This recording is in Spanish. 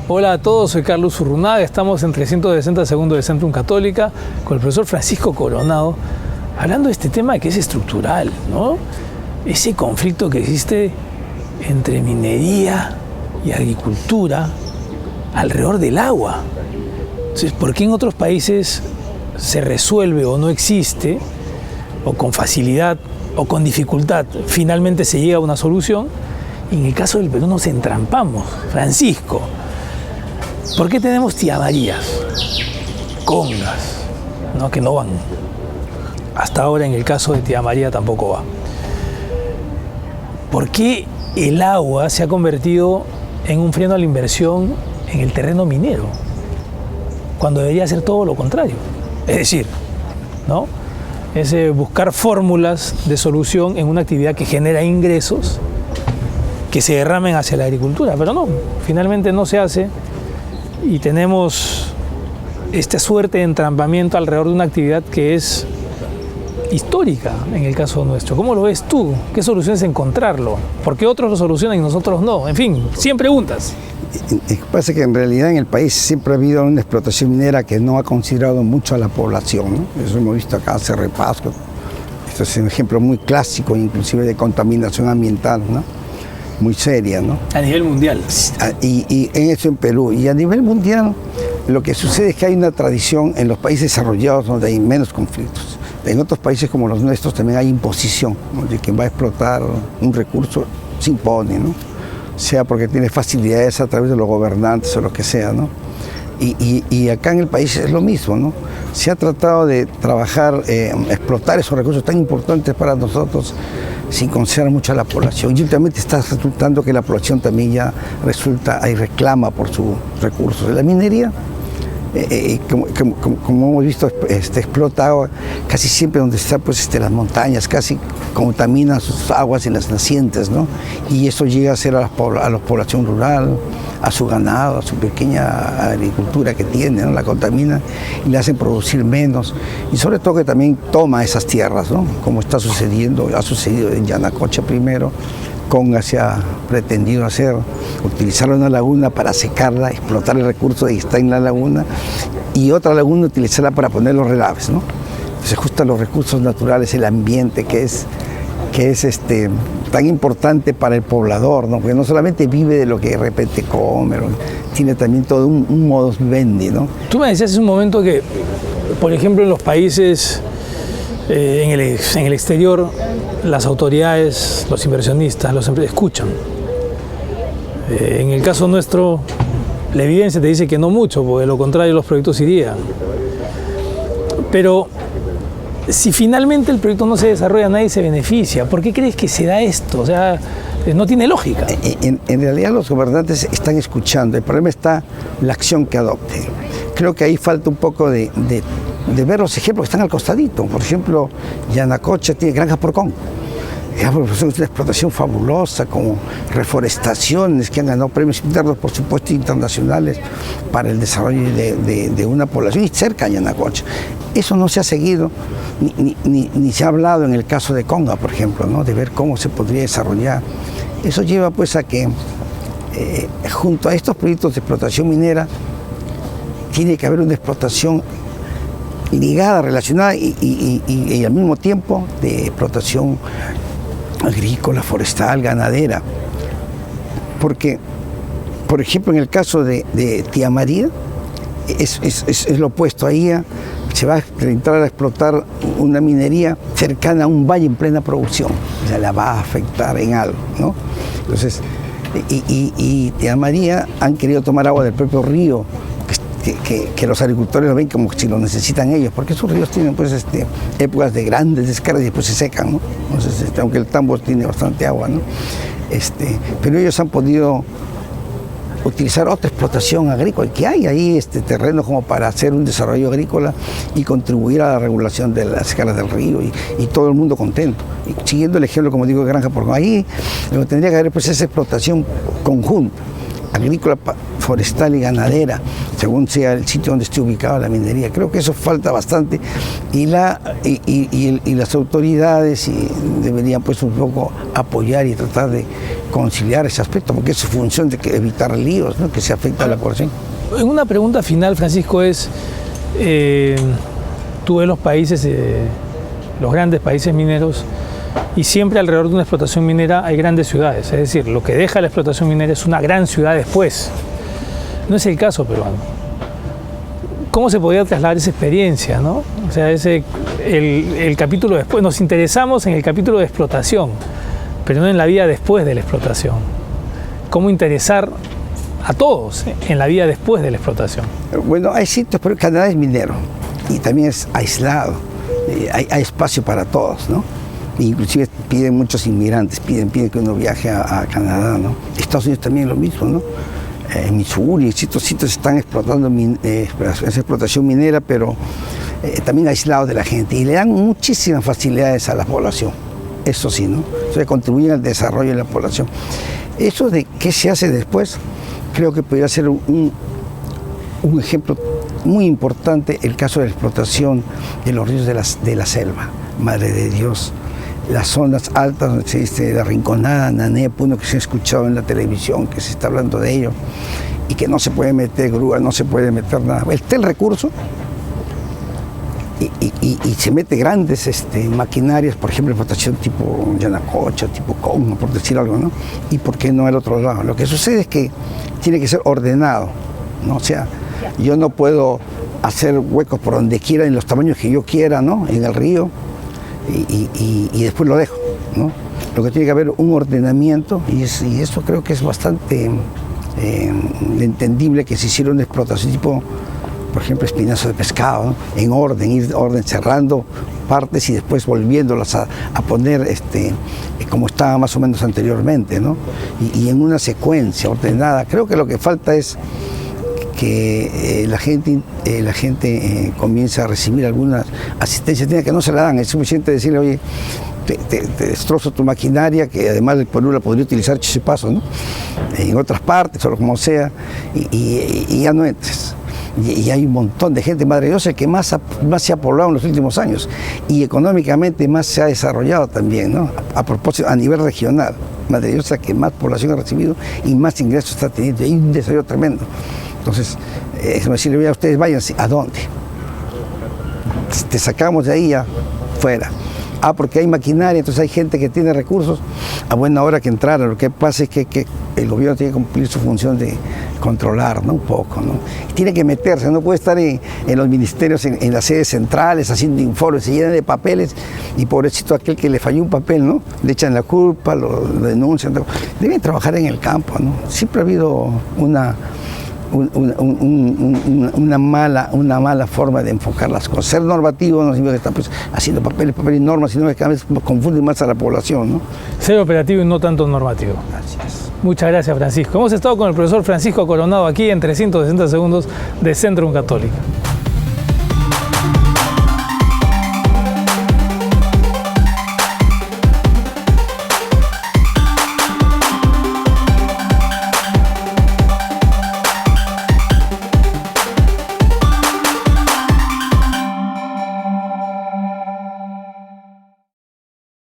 Hola a todos, soy Carlos Urrunaga, estamos en 360 segundos de Centrum Católica con el profesor Francisco Coronado, hablando de este tema que es estructural, ¿no? Ese conflicto que existe entre minería y agricultura alrededor del agua. Entonces, ¿por qué en otros países se resuelve o no existe, o con facilidad o con dificultad, finalmente se llega a una solución? Y en el caso del Perú nos entrampamos. Francisco, ¿por qué tenemos Tía Marías, congas, ¿no? Que no van? Hasta ahora en el caso de Tía María tampoco va. ¿Por qué el agua se ha convertido en un freno a la inversión en el terreno minero, cuando debería ser todo lo contrario? Es decir, ¿no? Es buscar fórmulas de solución en una actividad que genera ingresos que se derramen hacia la agricultura, pero no, finalmente no se hace y tenemos esta suerte de entrampamiento alrededor de una actividad que es histórica en el caso nuestro. ¿Cómo lo ves tú? ¿Qué solución es encontrarlo? ¿Por qué otros lo solucionan y nosotros no? En fin, 100 preguntas. Pasa que en realidad en el país siempre ha habido una explotación minera que no ha considerado mucho a la población, ¿no? Eso hemos visto acá, Cerro Pasco. Esto es un ejemplo muy clásico, inclusive de contaminación ambiental, ¿no? Muy seria, ¿no? A nivel mundial. Y en eso en Perú. Y a nivel mundial, lo que sucede es que hay una tradición en los países desarrollados donde hay menos conflictos. En otros países como los nuestros también hay imposición, ¿no? De quien va a explotar un recurso se impone, ¿no? Sea porque tiene facilidades a través de los gobernantes o lo que sea, ¿no? Y acá en el país es lo mismo, ¿no? Se ha tratado de trabajar, explotar esos recursos tan importantes para nosotros sin considerar mucho a la población. Y últimamente está resultando que la población también ya reclama por sus recursos. La minería, como hemos visto, explota agua casi siempre donde están las montañas, casi contamina sus aguas en las nacientes, ¿no? Y eso llega a ser a la población rural, a su ganado, a su pequeña agricultura que tiene, ¿no? La contamina y le hacen producir menos. Y sobre todo que también toma esas tierras, ¿no? Como ha sucedido en Yanacocha primero. Conga se ha pretendido utilizar una laguna para secarla, explotar el recurso que está en la laguna, y otra laguna utilizarla para poner los relaves, ¿no? Entonces justo los recursos naturales, el ambiente que es tan importante para el poblador, ¿no? Porque no solamente vive de lo que de repente come, tiene también todo un modus vivendi, ¿no? Tú me decías hace un momento que, por ejemplo, en los países, en el exterior, las autoridades, los inversionistas, los empresarios escuchan. En el caso nuestro, la evidencia te dice que no mucho, porque de lo contrario los proyectos irían. Pero si finalmente el proyecto no se desarrolla, nadie se beneficia. ¿Por qué crees que se da esto? O sea, no tiene lógica. En realidad los gobernantes están escuchando. El problema está la acción que adopten. Creo que ahí falta un poco de ver los ejemplos que están al costadito. Por ejemplo, Yanacocha tiene Granja Porcón. Es una explotación fabulosa, como reforestaciones que han ganado premios internos, por supuesto, internacionales para el desarrollo de una población, y cerca de Yanacocha. Eso no se ha seguido, ni se ha hablado en el caso de Conga, por ejemplo, ¿no? De ver cómo se podría desarrollar. Eso lleva pues a que, junto a estos proyectos de explotación minera, tiene que haber una explotación ligada, relacionada y al mismo tiempo de explotación agrícola, forestal, ganadera. Porque, por ejemplo, en el caso de Tía María, es lo opuesto. Ahí se va a entrar a explotar una minería cercana a un valle en plena producción. O sea, la va a afectar en algo, ¿no? Entonces, y Tía María han querido tomar agua del propio río, que los agricultores lo ven como si lo necesitan ellos, porque esos ríos tienen pues épocas de grandes descargas y después se secan, ¿no? Entonces, aunque el Tambo tiene bastante agua, ¿no? Pero ellos han podido utilizar otra explotación agrícola, que hay ahí terreno como para hacer un desarrollo agrícola y contribuir a la regulación de las escalas del río, y todo el mundo contento. Y siguiendo el ejemplo, como digo, de Granja Porcón, ahí lo que tendría que haber pues esa explotación conjunta, agrícola, forestal y ganadera, según sea el sitio donde esté ubicada la minería. Creo que eso falta bastante, y las autoridades deberían pues un poco apoyar y tratar de conciliar ese aspecto, porque es su función de evitar líos, ¿no? Que se afecta a la población. Una pregunta final, Francisco, es, tú ves los países, los grandes países mineros, y siempre alrededor de una explotación minera hay grandes ciudades, es decir, lo que deja la explotación minera es una gran ciudad después. No es el caso peruano. ¿Cómo se podría trasladar esa experiencia, ¿no? O sea, el capítulo después, nos interesamos en el capítulo de explotación, pero no en la vida después de la explotación. ¿Cómo interesar a todos en la vida después de la explotación? Bueno, hay sitios, pero Canadá es minero y también es aislado, hay espacio para todos, ¿no? Inclusive piden muchos inmigrantes, piden que uno viaje a Canadá, ¿no? Estados Unidos también lo mismo, ¿no? En Missouri, sitios están explotando esa explotación minera, pero también aislados de la gente, y le dan muchísimas facilidades a la población, eso sí, ¿no? Eso contribuye al desarrollo de la población. Eso de qué se hace después, creo que podría ser un ejemplo muy importante el caso de la explotación de los ríos de la selva, Madre de Dios, las zonas altas donde se dice la Rinconada, Nané, Puno, que se ha escuchado en la televisión, que se está hablando de ello, y que no se puede meter grúa, no se puede meter nada. Está el recurso y se mete grandes maquinarias, por ejemplo, explotación tipo Yanacocha, tipo Congo, por decir algo, ¿no? Y por qué no al otro lado. Lo que sucede es que tiene que ser ordenado, ¿no? O sea, yo no puedo hacer huecos por donde quiera, en los tamaños que yo quiera, ¿no? En el río, y después lo dejo, ¿no? Lo que tiene que haber un ordenamiento, y eso creo que es bastante entendible, que se hiciera una explotación tipo, por ejemplo, espinazo de pescado, ¿no? En orden, ir cerrando partes y después volviéndolas a poner como estaba más o menos anteriormente, ¿no? Y en una secuencia ordenada. Creo que lo que falta es que la gente comience a recibir alguna asistencia técnica, que no se la dan. Es suficiente decirle, oye, te destrozo tu maquinaria, que además el pueblo la podría utilizar ese paso, ¿no? En otras partes o como sea, y ya no entres. Y hay un montón de gente, Madre Dios, que más se ha poblado en los últimos años, y económicamente más se ha desarrollado también, ¿no? A propósito, a nivel regional, Madre Dios, que más población ha recibido y más ingresos está teniendo. Hay un desarrollo tremendo. Entonces, es decirle, ustedes váyanse, ¿a dónde? Te sacamos de ahí ya, fuera. Porque hay maquinaria, entonces hay gente que tiene recursos, a buena hora que entraran. Lo que pasa es que el gobierno tiene que cumplir su función de controlar, ¿no? Un poco, ¿no? Y tiene que meterse, no puede estar en los ministerios, en las sedes centrales, haciendo informes, se llenan de papeles, y pobrecito aquel que le falló un papel, ¿no? Le echan la culpa, lo denuncian. Deben trabajar en el campo, ¿no? Siempre ha habido una mala forma de enfocar las cosas. Ser normativo no significa que está pues haciendo papeles y normas, sino que cada vez confunde más a la población, ¿no? Ser operativo y no tanto normativo. Gracias. Muchas gracias, Francisco. Hemos estado con el profesor Francisco Coronado aquí en 360 segundos de Centrum Católica.